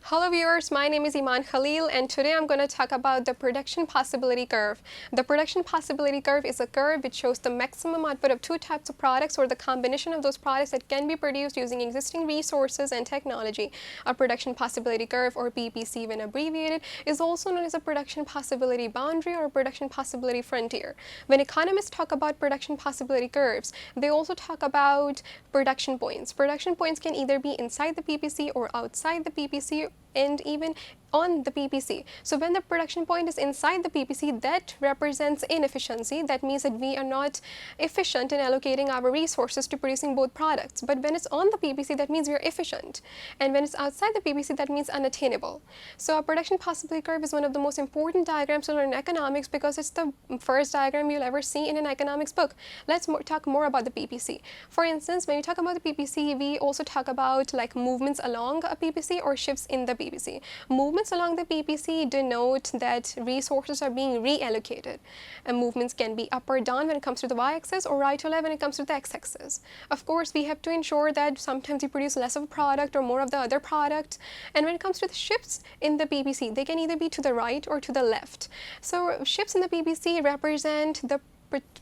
Hello viewers, my name is Eemaan Khalil and today I'm going to talk about the production possibility curve. The production possibility curve is a curve which shows the maximum output of two types of products or the combination of those products that can be produced using existing resources and technology. A production possibility curve, or PPC when abbreviated, is also known as a production possibility boundary or production possibility frontier. When economists talk about production possibility curves, they also talk about production points. Production points can either be inside the PPC or outside the PPC and even on the PPC. So when the production point is inside the PPC, that represents inefficiency. That means that we are not efficient in allocating our resources to producing both products. But when it's on the PPC, that means we are efficient. And when it's outside the PPC, that means unattainable. So a production possibility curve is one of the most important diagrams to learn in economics because it's the first diagram you'll ever see in an economics book. Let's talk more about the PPC. For instance, when we talk about the PPC, we also talk about like movements along a PPC or shifts in the PPC. Movements along the PPC denote that resources are being reallocated. And movements can be up or down when it comes to the y-axis or right or left when it comes to the x-axis. Of course, we have to ensure that sometimes we produce less of a product or more of the other product. And when it comes to the shifts in the PPC, they can either be to the right or to the left. So shifts in the PPC represent the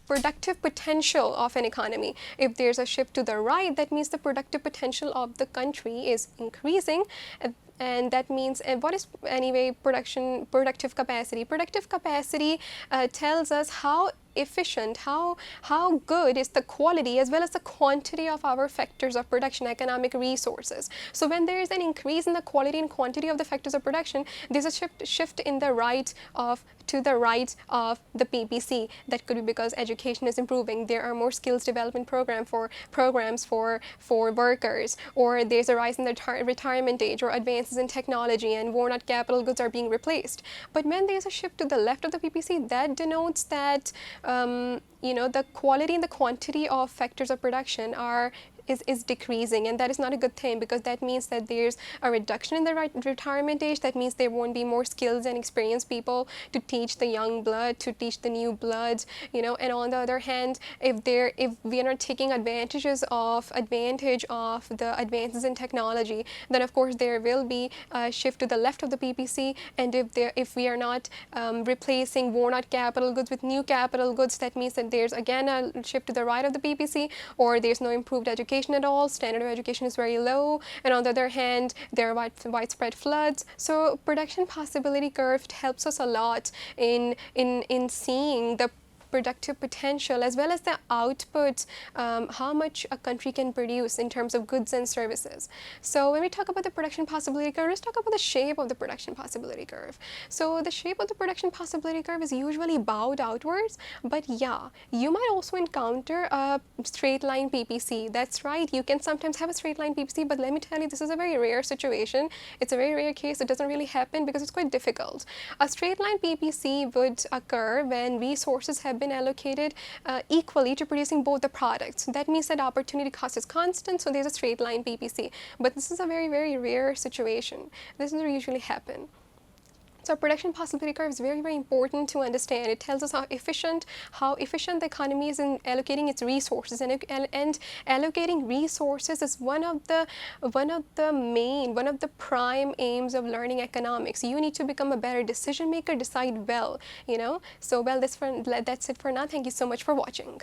productive potential of an economy. If there's a shift to the right, that means the productive potential of the country is increasing. And that means, what is anyway productive capacity? Productive capacity tells us how efficient, how good is the quality as well as the quantity of our factors of production, economic resources. So when there is an increase in the quality and quantity of the factors of production, there's a shift in the right of to the right of the PPC. That could be because education is improving. There are more skills development programs for workers, or there's a rise in the retirement age, or advances in technology and worn out capital goods are being replaced. But when there's a shift to the left of the PPC, that denotes that the quality and the quantity of factors of production is decreasing, and that is not a good thing because that means that there's a reduction in the retirement age. That means there won't be more skills and experienced people to teach the young blood, to teach the new blood, and on the other hand, if we are not taking advantage of the advances in technology, then of course there will be a shift to the left of the PPC. And if we are not replacing worn out capital goods with new capital goods, that means that there's again a shift to the right of the PPC, or there's no improved education at all. Standard of education is very low, and on the other hand, there are widespread floods. So production possibility curve helps us a lot in seeing the productive potential as well as the output, how much a country can produce in terms of goods and services. So when we talk about the production possibility curve, let's talk about the shape of the production possibility curve. So the shape of the production possibility curve is usually bowed outwards, but yeah, you might also encounter a straight line PPC. That's right, you can sometimes have a straight line PPC, but let me tell you, this is a very rare situation. It's a very rare case. It doesn't really happen because it's quite difficult. A straight line PPC would occur when resources have been allocated equally to producing both the products. That means that opportunity cost is constant, so there's a straight line PPC. But this is a very, very rare situation. This doesn't usually happen. So production possibility curve is very, very important to understand. It tells us how efficient the economy is in allocating its resources, and allocating resources is one of the prime aims of learning economics. You need to become a better decision maker, decide well, So well, that's it for now. Thank you so much for watching.